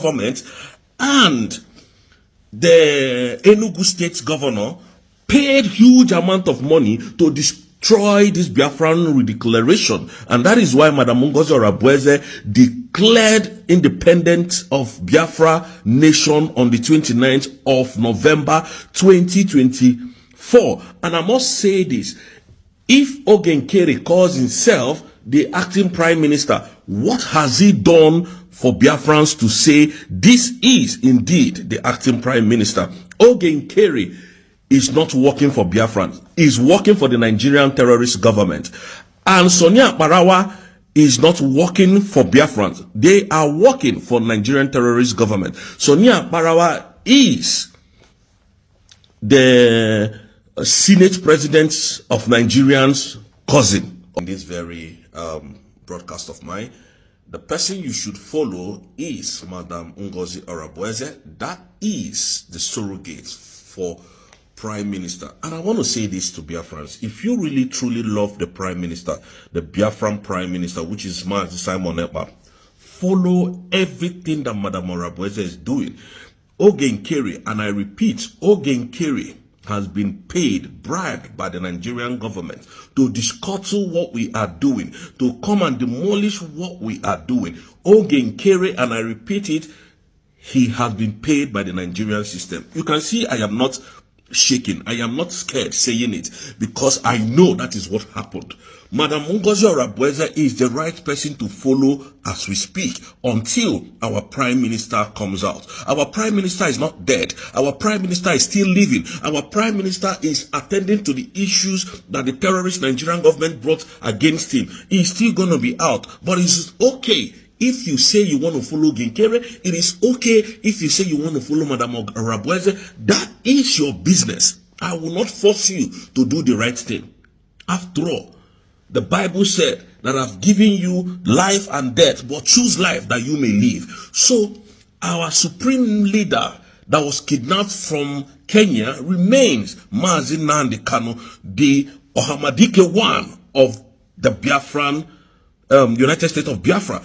government and the Enugu state governor paid huge amount of money to destroy this Biafran declaration, and that is why Madam Ngozi Orabueze declared independence of Biafra nation on the 29th of November 2024. And I must say this, if Ogenkere calls himself the acting prime minister, what has he done for Biafrans to say this is indeed the acting prime minister? Ogenkere is not working for Biafrans. He's working for the Nigerian terrorist government. And Sonia Barawa is not working for Biafrans. They are working for Nigerian terrorist government. Sonia Barawa is the Senate President of Nigerians' cousin. On this very broadcast of mine, the person you should follow is Madam Ngozi Orabueze. That is the surrogate for Prime Minister. And I want to say this to Biafrans. If you really truly love the Prime Minister, the Biafran Prime Minister, which is Simon Ekpa, follow everything that Madam Orabueze is doing. Ogenkere, and I repeat, Ogenkere has been paid, bribed by the Nigerian government to discuttle what we are doing, to come and demolish what we are doing. Ogenkere, and I repeat it, he has been paid by the Nigerian system. You can see I am not shaking. I am not scared saying it because I know that is what happened. Madam Ngozi Orabueze is the right person to follow as we speak until our prime minister comes out. Our prime minister is not dead. Our prime minister is still living. Our prime minister is attending to the issues that the terrorist Nigerian government brought against him. He's still going to be out, but it's okay. If you say you want to follow Genkere, it is okay. If you say you want to follow Madam Orabueze, that is your business. I will not force you to do the right thing. After all, the Bible said that I've given you life and death, but choose life that you may live. So, our supreme leader that was kidnapped from Kenya remains Mazi Nnamdi Kanu, the Ohamadike one of the Biafran, United States of Biafra.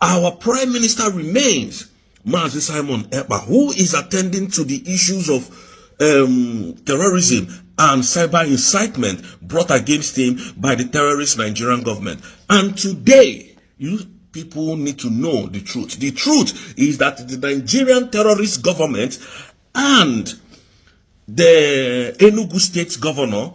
Our prime minister remains Mazi Simon Ekpa, who is attending to the issues of terrorism and cyber incitement brought against him by the terrorist Nigerian government. And today, you people need to know the truth. The truth is that the Nigerian terrorist government and the Enugu state governor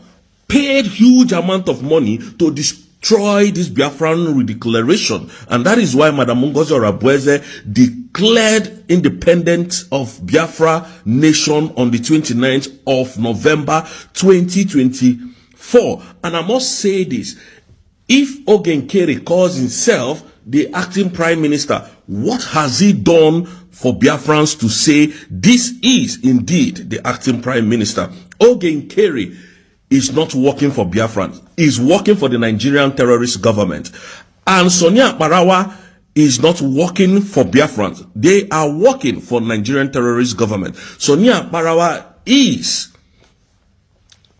paid huge amount of money to destroy this Biafran declaration, and that is why Madam Ngozi Orabueze declared independence of Biafra nation on the 29th of November 2024. And I must say this, if Ogenkere calls himself the acting prime minister, what has he done for Biafrans to say this is indeed the acting prime minister? Ogenkere is not working for Biafrans. He's working for the Nigerian terrorist government. And Sonia Barawa is not working for Biafrans. They are working for Nigerian terrorist government. Sonia Barawa is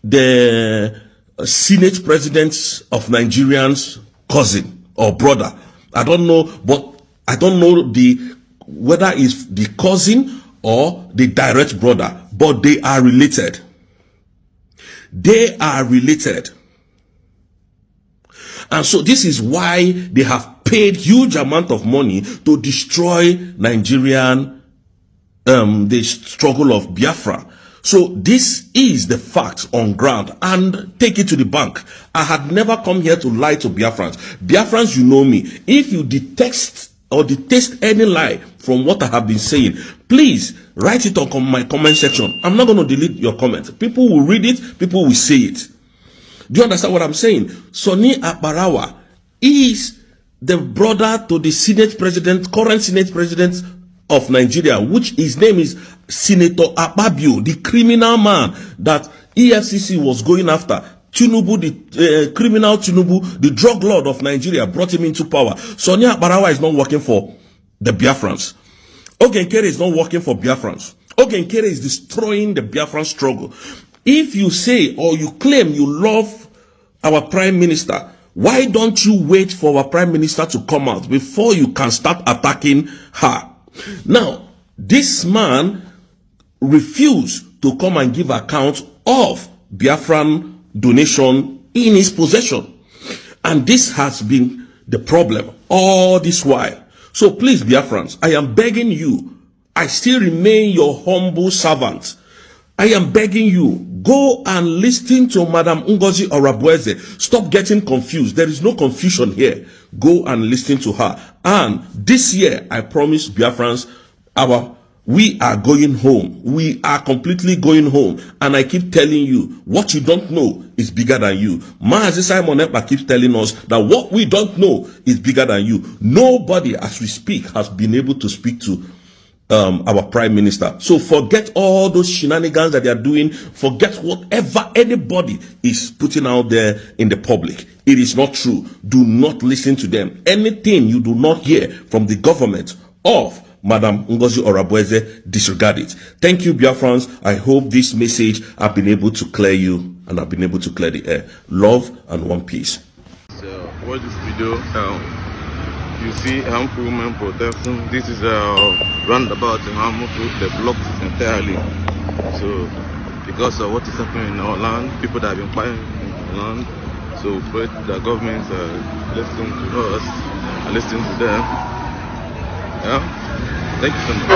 the Senate President of Nigerians' cousin or brother. I don't know, but I don't know whether it's the cousin or the direct brother, but they are related. They are related. And so this is why they have paid huge amount of money to destroy Nigerian, the struggle of Biafra. So this is the fact on ground, and take it to the bank. I had never come here to lie to Biafrans. Biafrans, you know me. If you detest or detest any lie from what I have been saying, please write it on my comment section. I'm not going to delete your comment. People will read it. People will say it. Do you understand what I'm saying? Sonia Barawa is the brother to the Senate President, current Senate President of Nigeria, which his name is Senator Akpabio, the criminal man that EFCC was going after. Tinubu, the criminal Tinubu, the drug lord of Nigeria, brought him into power. Sonia Barawa is not working for the Biafrans. Ogenkere is not working for Biafrans. Ogenkere is destroying the Biafran struggle. If you say or you claim you love our prime minister, why don't you wait for our prime minister to come out before you can start attacking her? Now, this man refused to come and give account of Biafran donation in his possession. And this has been the problem all this while. So please, Biafrans, I am begging you, I still remain your humble servant. I am begging you, go and listen to Madam Ngozi Orabueze. Stop getting confused. There is no confusion here. Go and listen to her. And this year, I promise Biafrans, we are going home. We are completely going home. And I keep telling you, what you don't know is bigger than you. Mazi Simon Ekpa keeps telling us that what we don't know is bigger than you. Nobody, as we speak, has been able to speak to our prime minister. So forget all those shenanigans that they are doing. Forget whatever anybody is putting out there in the public. It is not true. Do not listen to them. Anything you do not hear from the government of Madam Ngozi Orabueze, disregard it. Thank you, Biafrans. I hope this message have been able to clear you and have been able to clear the air. Love and one peace. So watch this video. You see harmful women protesting. This is a roundabout in harmful. They blocked entirely. So because of what is happening in our land, people that have been fighting in our land. So pray the governments listening to us and listening to them. Yeah. Thank you so much.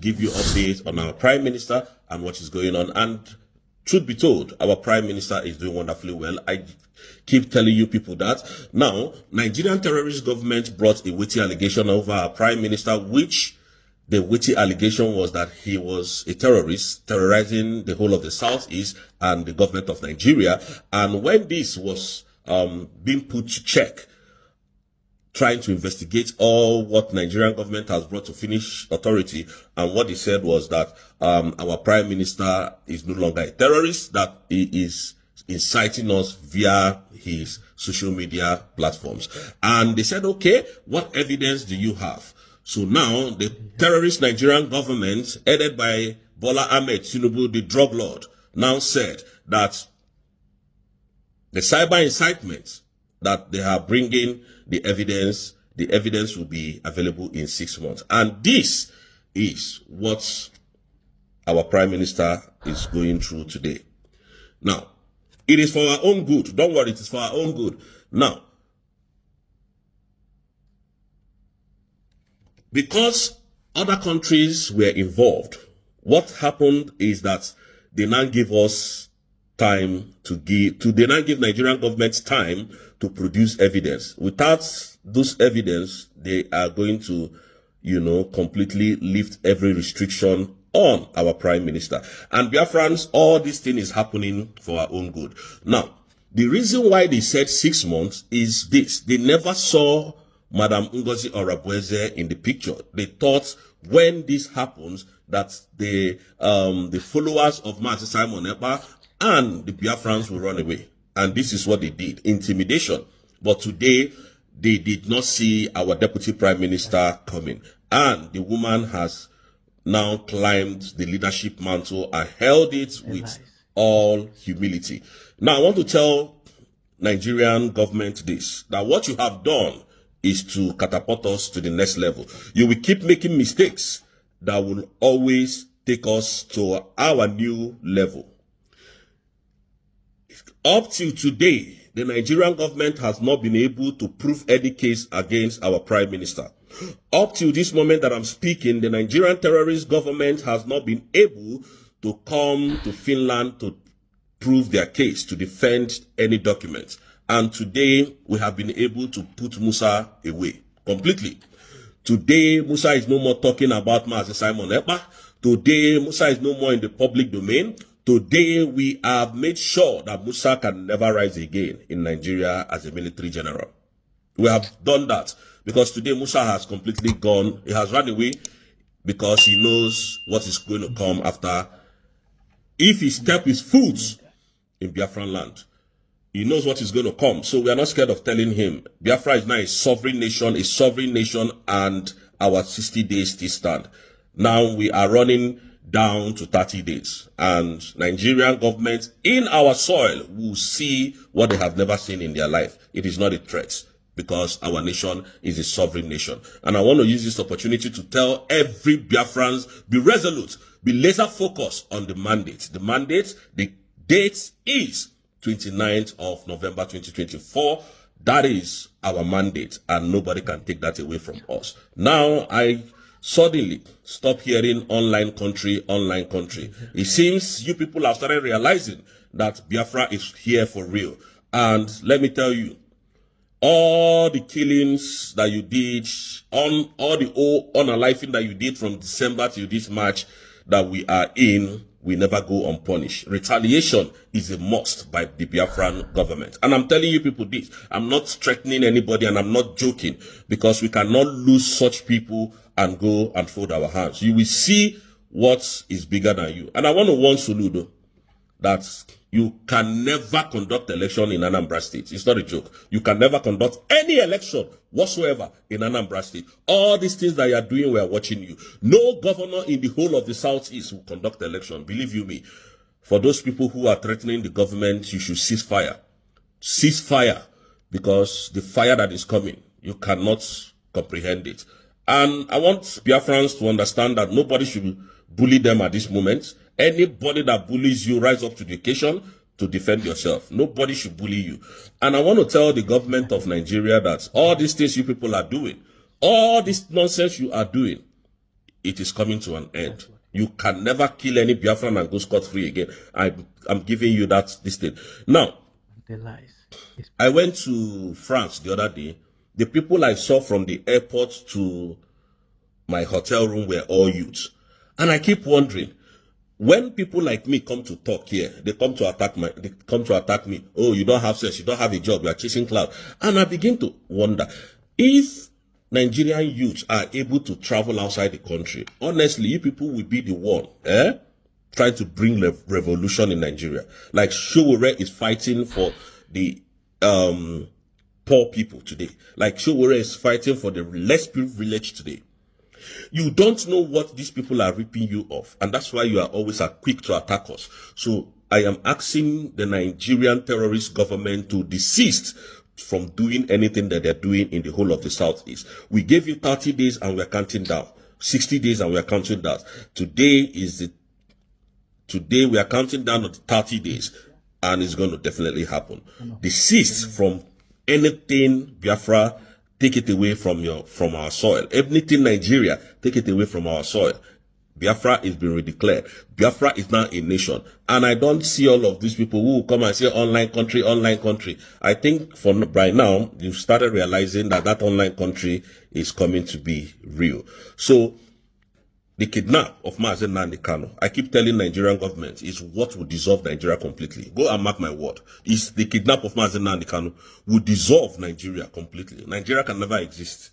give you updates on our Prime Minister and what is going on. And truth be told, our prime minister is doing wonderfully well. I keep telling you people that. Now, Nigerian terrorist government brought a weighty allegation over our prime minister, which the weighty allegation was that he was a terrorist, terrorizing the whole of the Southeast and the government of Nigeria. And when this was being put to check, trying to investigate all what Nigerian government has brought to Finnish authority, and what he said was that our prime minister is no longer a terrorist, that he is inciting us via his social media platforms. And they said, okay, what evidence do you have? So now the terrorist Nigerian government, headed by Bola Ahmed Tinubu, the drug lord, now said that the cyber incitement that they are bringing the evidence will be available in 6 months. And this is what our prime minister is going through today. Now, it is for our own good. Don't worry, it is for our own good. Now, because other countries were involved, what happened is that they now give us time they now give Nigerian government time to produce evidence. Without those evidence, they are going to, completely lift every restriction on our prime minister. And Biafrans, all this thing is happening for our own good. Now, the reason why they said 6 months is this. They never saw Madam Ngozi Orabueze in the picture. They thought when this happens that the followers of Mazi Simon Ekpa and the Biafrans will run away. And this is what they did. Intimidation. But today, they did not see our deputy prime minister coming. And the woman has now climbed the leadership mantle and held it with all humility. Now, I want to tell Nigerian government this, that what you have done is to catapult us to the next level. You will keep making mistakes that will always take us to our new level. Up till today, the Nigerian government has not been able to prove any case against our prime minister. Up till this moment that I'm speaking, the Nigerian terrorist government has not been able to come to Finland to prove their case, to defend any documents. And today, we have been able to put Musa away completely. Today, Musa is no more talking about Mazi Simon Ekpa. Today, Musa is no more in the public domain. Today, we have made sure that Musa can never rise again in Nigeria as a military general. We have done that because today Musa has completely gone. He has run away because he knows what is going to come after. If he steps his foot in Biafran land, he knows what is going to come. So we are not scared of telling him. Biafra is now a sovereign nation, and our 60 days still stand. Now we are running down to 30 days. And Nigerian government in our soil will see what they have never seen in their life. It is not a threat because our nation is a sovereign nation. And I want to use this opportunity to tell every Biafrans, be resolute, be laser focused on the mandate. The mandate, the date is 29th of November 2024. That is our mandate, and nobody can take that away from us. Now, I suddenly stop hearing online country. It seems you people have started realizing that Biafra is here for real. And let me tell you, all the killings that you did, all the unaliving that you did from December till this March that we are in, we never go unpunished. Retaliation is a must by the Biafran government. And I'm telling you people this. I'm not threatening anybody and I'm not joking, because we cannot lose such people and go and fold our hands. You will see what is bigger than you. And I want to warn Soludo that you can never conduct election in Anambra State. It's not a joke. You can never conduct any election whatsoever in Anambra State. All these things that you are doing, we are watching you. No governor in the whole of the Southeast will conduct election. Believe you me. For those people who are threatening the government, you should cease fire. Cease fire, because the fire that is coming, you cannot comprehend it. And I want Biafrans to understand that nobody should bully them at this moment. Anybody that bullies you, rise up to the occasion to defend yourself. Nobody should bully you. And I want to tell the government of Nigeria that all these things you people are doing, all this nonsense you are doing, it is coming to an end. You can never kill any Biafran and go scot-free again. I'm giving you this thing. Now, The lies. I went to France the other day. The people I saw from the airport to my hotel room were all youths. And I keep wondering, when people like me come to talk here, they come to attack me. Oh, you don't have sense, you don't have a job, you are chasing cloud. And I begin to wonder, if Nigerian youths are able to travel outside the country, honestly, you people will be the one, trying to bring revolution in Nigeria. Like Showore is fighting for the poor people today. Like Showore is fighting for the less privileged today. You don't know what these people are ripping you off, and that's why you are always quick to attack us. So I am asking the Nigerian terrorist government to desist from doing anything that they're doing in the whole of the Southeast. We gave you 30 days and we're counting down. 60 days and we're counting down. Today we are counting down on the 30 days, and it's going to definitely happen. Desist from anything Biafra. Take it away from our soil. Anything Nigeria, take it away from our soil. Biafra is being redeclared. Biafra is now a nation. And I don't see all of these people who come and say online country, online country. I think right now, you've started realizing that online country is coming to be real. So, the kidnap of Mazen Nnamdi Kanu, I keep telling Nigerian government, is what will dissolve Nigeria completely. Go and mark my word. Is the kidnap of Mazen Nnamdi Kanu will dissolve Nigeria completely. Nigeria can never exist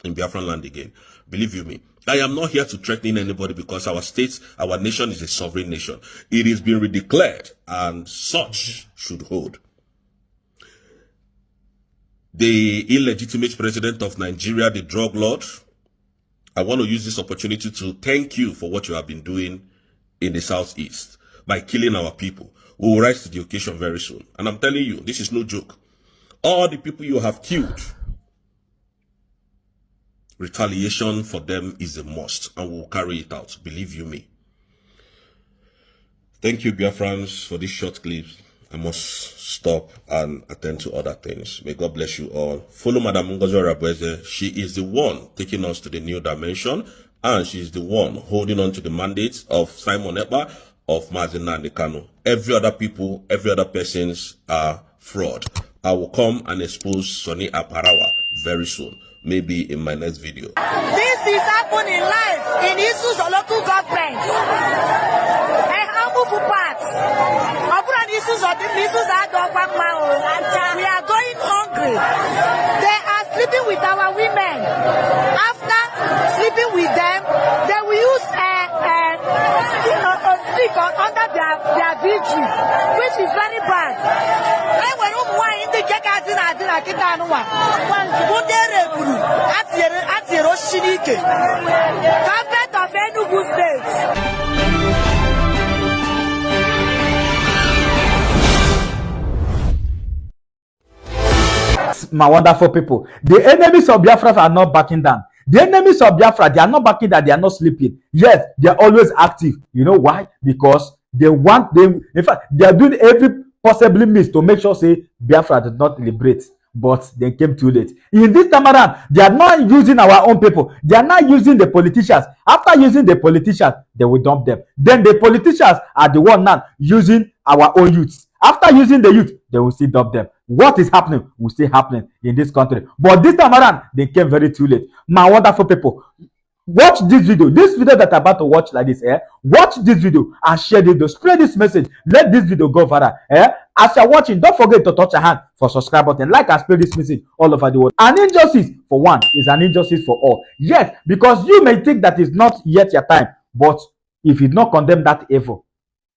in Biafran land again. Believe you me. I am not here to threaten anybody, because our state, our nation is a sovereign nation. It is being redeclared, and such should hold. The illegitimate president of Nigeria, the drug lord, I want to use this opportunity to thank you for what you have been doing in the Southeast by killing our people. We will rise to the occasion very soon. And I'm telling you, this is no joke. All the people you have killed, retaliation for them is a must, and we will carry it out. Believe you me. Thank you, Biafrans, for this short clip. I must stop and attend to other things. May God bless you all. Follow Madam Ngozi Orabueze. She is the one taking us to the new dimension, and she is the one holding on to the mandate of Simon Ekpa, of Mazen Nnamdi Kanu. Every other people, every other persons are fraud. I will come and expose Sonny Aparawa very soon, maybe in my next video. This is happening live in issues of local government. A harmful part. We are going hungry. They are sleeping with our women. After sleeping with them, they will use a stick under their vigil, which is very bad. Government of Enugu State. My wonderful people, the enemies of Biafra are not backing down. The enemies of Biafra, they are not backing down, they are not sleeping. Yes, they are always active. You know why? Because they want them. In fact, they are doing every possible means to make sure say Biafra did not liberate, but they came too late. In this time around, they are not using our own people. They are not using the politicians. After using the politicians, they will dump them. Then the politicians are the one now using our own youths. After using the youth, they will still dump them. What is happening will still happening in this country. But this time around, they came very too late. My wonderful people, watch this video. This video that I'm about to watch like this, watch this video and share this video. Spread this message. Let this video go viral. As you're watching, don't forget to touch your hand for subscribe button. Like and spread this message all over the world. An injustice for one is an injustice for all. Yes, because you may think that it's not yet your time, but if you not condemn that evil,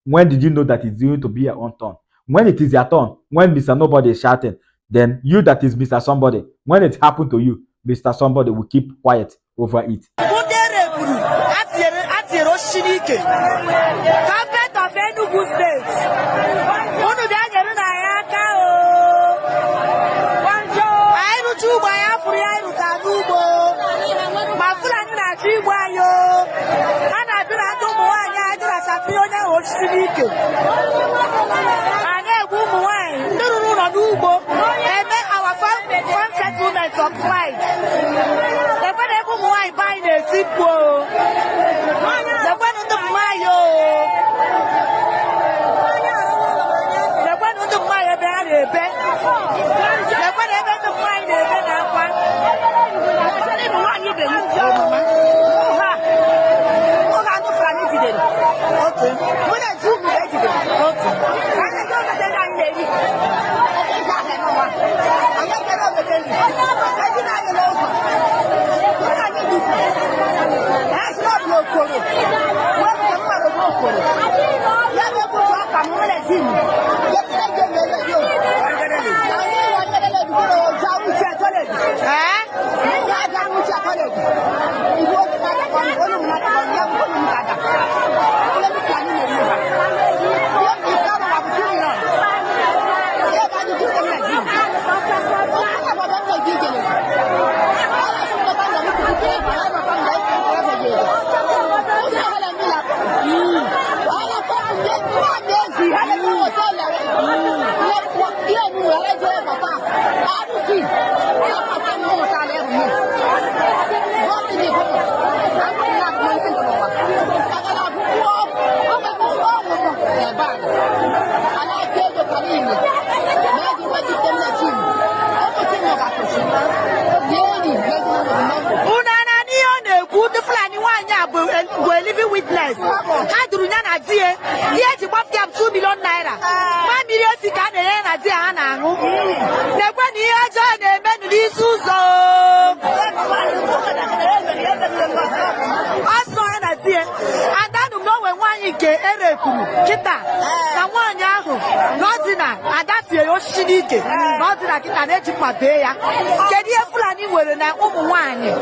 when did you know that it's going to be your own turn? When it is your turn, when Mr. Nobody is shouting, then you that is Mr. Somebody, when it happened to you, Mr. Somebody will keep quiet over it. Government of Enugu State. Of pride. The We're living witness. How do you know? Here you bought them 2 million naira. 1 million you can't the when he has joined the men with Susie. And then you know when one you get Kita, the one yahu, not dinner, and that's your Shinike, not dinner, Kita, and Ejipabea. Get here, Fulani, where and they are crying.